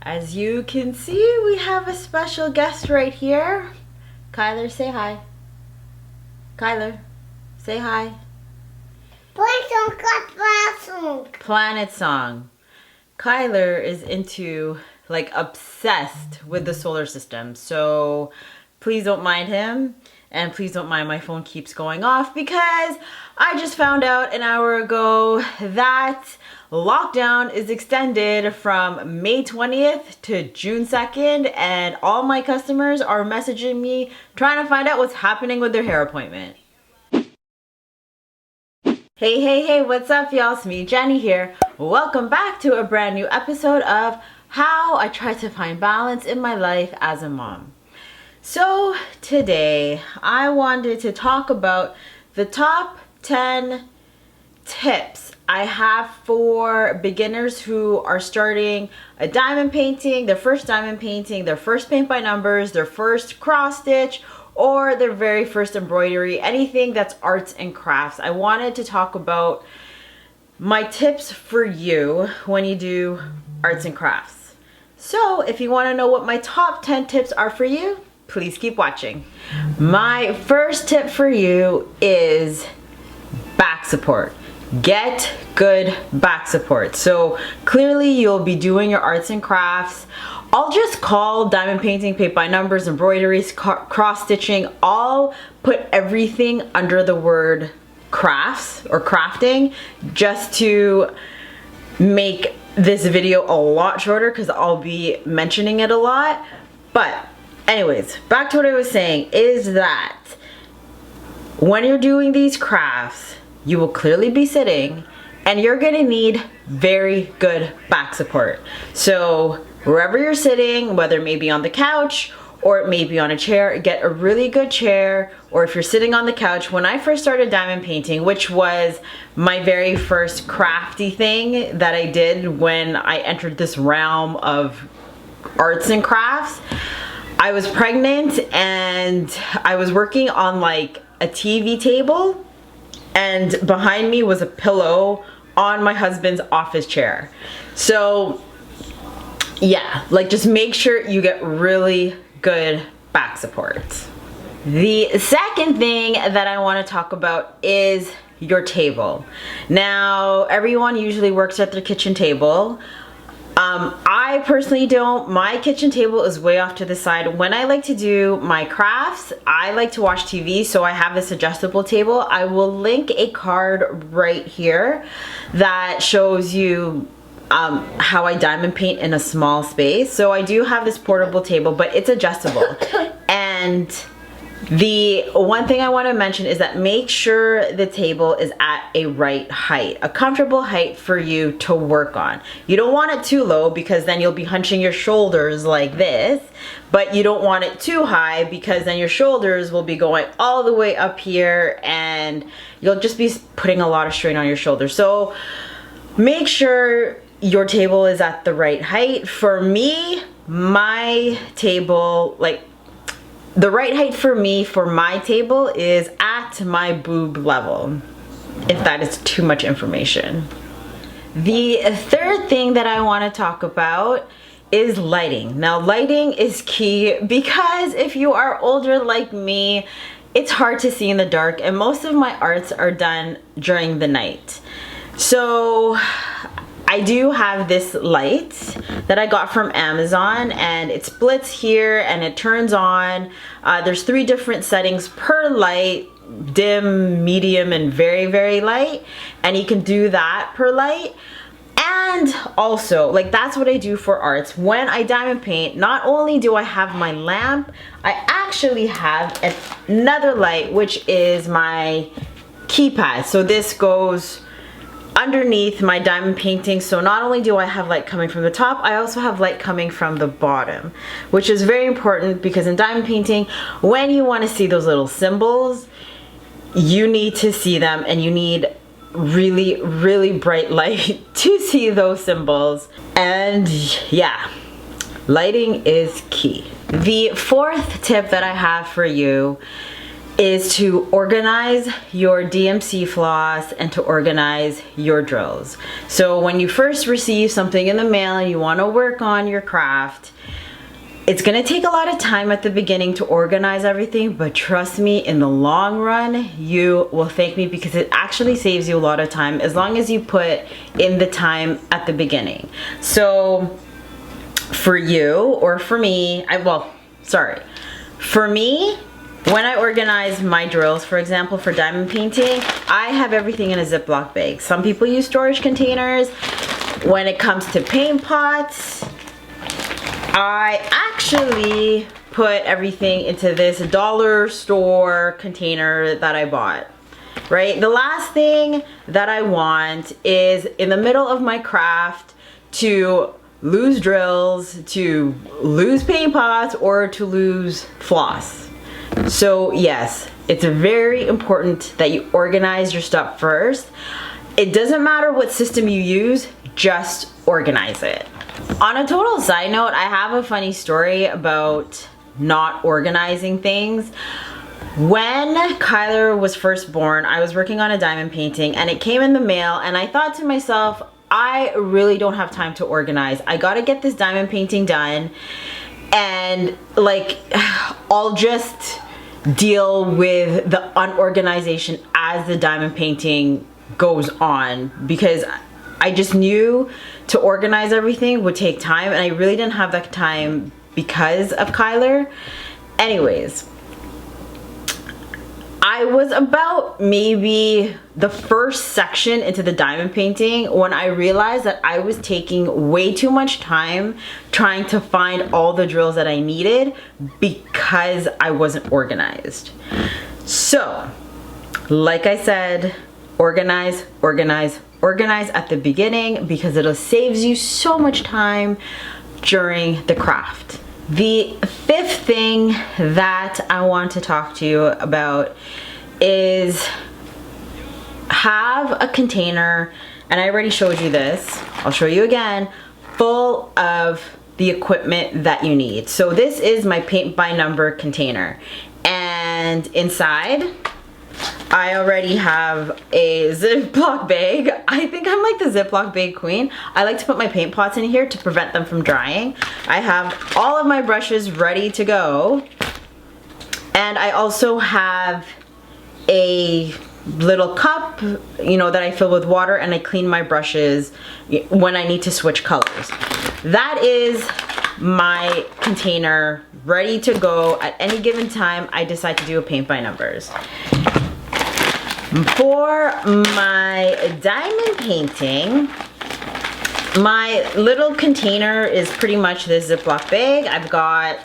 As you can see, we have a special guest right here. Kyler, say hi. Kyler, say hi. Planet song. Kyler is into, like, obsessed with the solar system. So please don't mind him. And please don't mind my phone keeps going off because I just found out an hour ago that lockdown is extended from May 20th to June 2nd, and all my customers are messaging me trying to find out what's happening with their hair appointment. Hey, what's up, y'all? It's me, Jenny here. Welcome back to a brand new episode of how I try to find balance in my life as a mom. So today I wanted to talk about the top 10 tips I have for beginners who are starting a diamond painting, their first diamond painting, their first paint by numbers, their first cross stitch, or their very first embroidery, anything that's arts and crafts. I wanted to talk about my tips for you when you do arts and crafts. So if you want to know what my top 10 tips are for you, please keep watching. My first tip for you is back support. Get good back support. So clearly you'll be doing your arts and crafts. I'll just call diamond painting, paint by numbers, embroideries, cross stitching. I'll put everything under the word crafts or crafting just to make this video a lot shorter because I'll be mentioning it a lot. But anyways, back to what I was saying is that when you're doing these crafts, you will clearly be sitting and you're gonna need very good back support. So wherever you're sitting, whether it may be on the couch or it may be on a chair, get a really good chair. Or if you're sitting on the couch, when I first started diamond painting, which was my very first crafty thing that I did when I entered this realm of arts and crafts, I was pregnant and I was working on like a TV table, and behind me was a pillow on my husband's office chair. So yeah, like just make sure you get really good back support. The second thing that I want to talk about is your table. Now, everyone usually works at their kitchen table. I personally don't. My kitchen table is way off to the side. When I like to do my crafts, I like to watch TV, so I have this adjustable table. I will link a card right here that shows you how I diamond paint in a small space. So I do have this portable table, but it's adjustable. And the one thing I want to mention is that make sure the table is at a right height, a comfortable height for you to work on. You don't want it too low because then you'll be hunching your shoulders like this, but you don't want it too high because then your shoulders will be going all the way up here and you'll just be putting a lot of strain on your shoulders. So make sure your table is at the right height. For me, my table, like, the right height for me for my table is at my boob level, if that is too much information. The third thing that I want to talk about is lighting. Now, lighting is key because if you are older like me, it's hard to see in the dark, and most of my arts are done during the night. So I do have this light that I got from Amazon, and it splits here and it turns on. There's 3 different settings per light: dim, medium, and very light. And you can do that per light. And also, like, that's what I do for arts. When I diamond paint, not only do I have my lamp, I actually have another light, which is my keypad. So this goes underneath my diamond painting. So not only do I have light coming from the top, I also have light coming from the bottom, which is very important because in diamond painting, when you want to see those little symbols, you need to see them and you need really bright light to see those symbols. And yeah, lighting is key. The fourth tip that I have for you is to organize your DMC floss and to organize your drills. So when you first receive something in the mail and you want to work on your craft, it's gonna take a lot of time at the beginning to organize everything, but trust me, in the long run, you will thank me because it actually saves you a lot of time as long as you put in the time at the beginning. So for you or for me, for me, when I organize my drills, for example, for diamond painting, I have everything in a Ziploc bag. Some people use storage containers. When it comes to paint pots, I actually put everything into this dollar store container that I bought, right? The last thing that I want is in the middle of my craft to lose drills, to lose paint pots, or to lose floss. So yes, it's very important that you organize your stuff first. It doesn't matter what system you use, just organize it. On a total side note, I have a funny story about not organizing things. When Kyler was first born, I was working on a diamond painting and it came in the mail, and I thought to myself, I really don't have time to organize. I gotta get this diamond painting done, and like I'll just deal with the unorganization as the diamond painting goes on, because I just knew to organize everything would take time, and I really didn't have that time because of Kyler. Anyways, I was about maybe the first section into the diamond painting when I realized that I was taking way too much time trying to find all the drills that I needed because I wasn't organized. So, like I said, organize, organize, organize at the beginning because it'll saves you so much time during the craft. The fifth thing that I want to talk to you about is have a container, and I already showed you this, I'll show you again, full of the equipment that you need. So this is my paint by number container, and inside I already have a Ziploc bag. I think I'm like the Ziploc bag queen. I like to put my paint pots in here to prevent them from drying. I have all of my brushes ready to go. And I also have a little cup, you know, that I fill with water, and I clean my brushes when I need to switch colors. That is my container ready to go at any given time I decide to do a paint by numbers. For my diamond painting, my little container is pretty much this Ziploc bag. I've got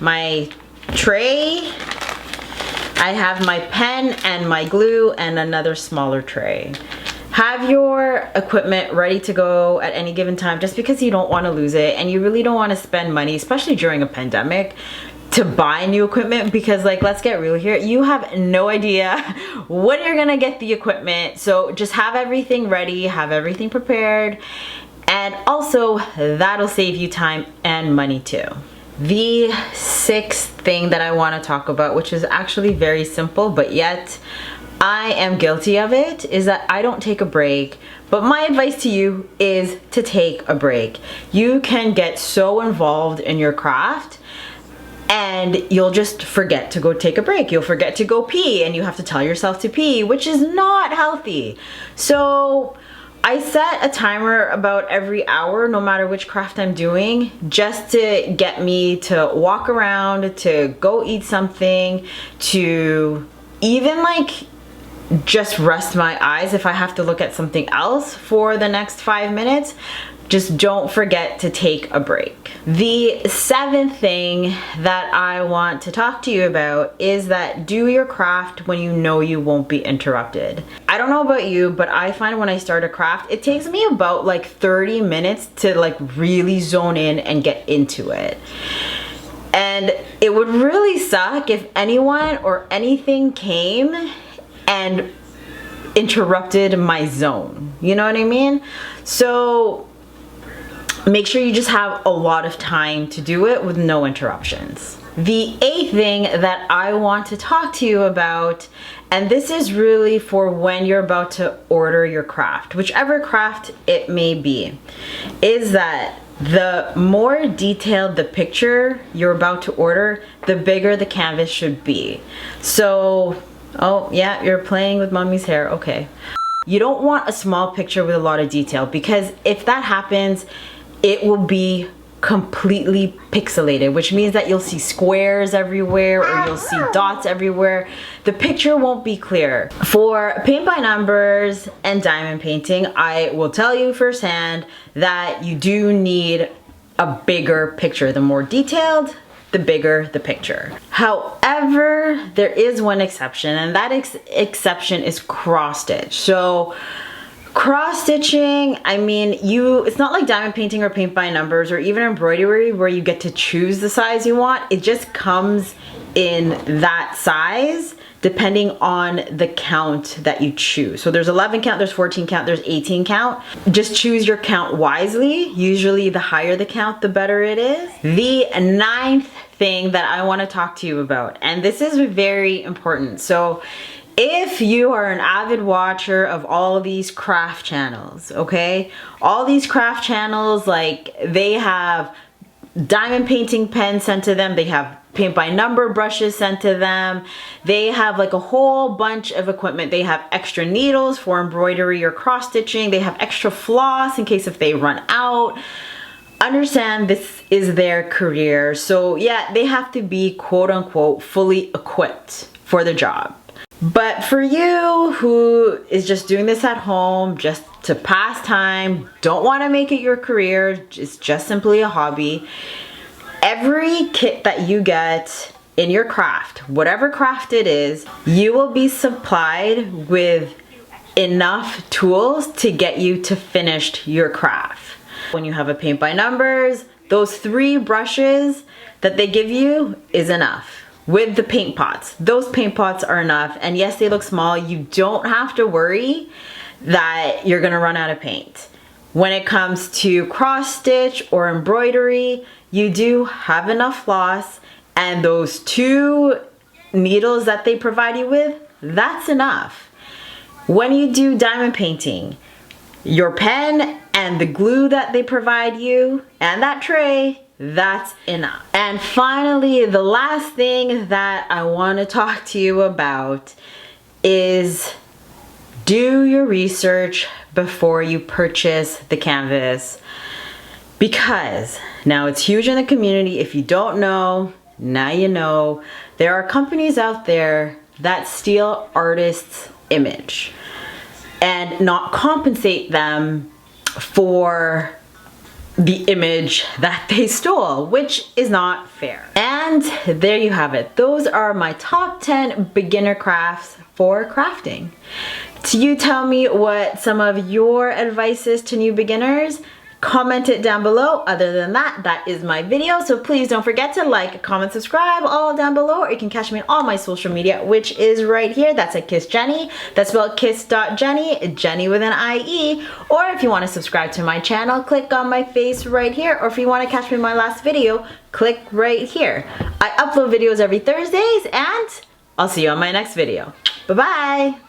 my tray, I have my pen and my glue, and another smaller tray. Have your equipment ready to go at any given time, just because you don't want to lose it and you really don't want to spend money, especially during a pandemic, to buy new equipment, because like, let's get real here, you have no idea when you're gonna get the equipment. So just have everything ready, have everything prepared, and also that'll save you time and money too. The sixth thing that I want to talk about, which is actually very simple, but yet I am guilty of it, is that I don't take a break. But my advice to you is to take a break. You can get so involved in your craft and you'll just forget to go take a break. You'll forget to go pee, and you have to tell yourself to pee, which is not healthy. So I set a timer about every hour, no matter which craft I'm doing, just to get me to walk around, to go eat something, to even like just rest my eyes if I have to look at something else for the next 5 minutes. Just don't forget to take a break. The seventh thing that I want to talk to you about is that do your craft when you know you won't be interrupted. I don't know about you, but I find when I start a craft, it takes me about like 30 minutes to like really zone in and get into it. And it would really suck if anyone or anything came and interrupted my zone. You know what I mean? So make sure you just have a lot of time to do it with no interruptions. The eighth thing that I want to talk to you about, and this is really for when you're about to order your craft, whichever craft it may be, is that the more detailed the picture you're about to order, the bigger the canvas should be. So, oh yeah, you're playing with mommy's hair, okay. You don't want a small picture with a lot of detail, because if that happens, it will be completely pixelated, which means that you'll see squares everywhere or you'll see dots everywhere. The picture won't be clear. For paint by numbers and diamond painting, I will tell you firsthand that you do need a bigger picture. The more detailed, the bigger the picture. However, there is one exception, and that exception is cross stitch. So cross stitching, I mean, it's not like diamond painting or paint by numbers or even embroidery where you get to choose the size you want. It just comes in that size depending on the count that you choose. So there's 11 count, there's 14 count, there's 18 count. Just choose your count wisely. Usually the higher the count, the better it is. The ninth thing that I want to talk to you about, and this is very important. So if you are an avid watcher of all of these craft channels, okay? All these craft channels, like, they have diamond painting pens sent to them, they have paint by number brushes sent to them, they have like a whole bunch of equipment. They have extra needles for embroidery or cross stitching, they have extra floss in case if they run out. Understand, this is their career, so yeah, they have to be quote unquote fully equipped for the job. But for you who is just doing this at home just to pass time, don't want to make it your career, it's just simply a hobby, every kit that you get in your craft, whatever craft it is, you will be supplied with enough tools to get you to finish your craft. When you have a paint by numbers, those 3 brushes that they give you is enough. With the paint pots, those paint pots are enough, and yes, they look small. You don't have to worry that you're gonna run out of paint. When it comes to cross stitch or embroidery, you do have enough floss, and those 2 needles that they provide you with, that's enough. When you do diamond painting, your pen and the glue that they provide you and that tray, that's enough. And finally, the last thing that I want to talk to you about is do your research before you purchase the canvas, because now it's huge in the community. If you don't know, now you know. There are companies out there that steal artists' image and not compensate them for the image that they stole, which is not fair. And there you have it. Those are my top 10 beginner crafts for crafting. So you tell me what some of your advice is to new beginners. Comment it down below. Other than that, that is my video. So please don't forget to like, comment, subscribe, all down below, or you can catch me on all my social media, which is right here. That's at kiss.jennie. That's spelled kiss.jennie, Jennie with an IE. Or if you want to subscribe to my channel, click on my face right here. Or if you want to catch me in my last video, click right here. I upload videos every Thursdays, and I'll see you on my next video. Bye-bye.